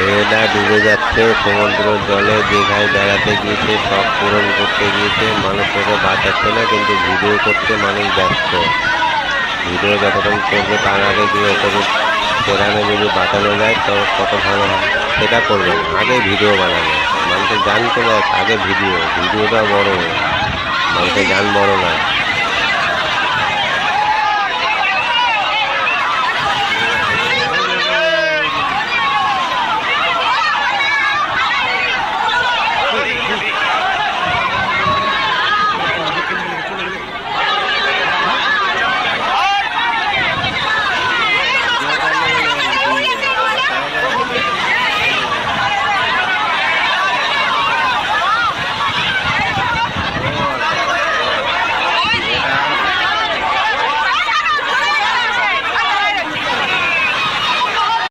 মেয়েটা ডুবে যাচ্ছে সমুদ্র জলে, দীঘায় বেড়াতে গিয়েছে, শখ পূরণ করতে গিয়েছে, মানুষ ওকে বাঁচাচ্ছে না, কিন্তু ভিডিও করতে মানুষ ব্যস্ত। ভিডিও যতক্ষণ করবে তার আগে গিয়ে ওকে সেখানে যদি বাঁচানো যায় তো কত ভালো হয়, সেটা করবে না, আগে ভিডিও বানাবে। মানুষের জান চলে যাচ্ছে, আগে ভিডিওটা বড়, মানুষের জান বড় না।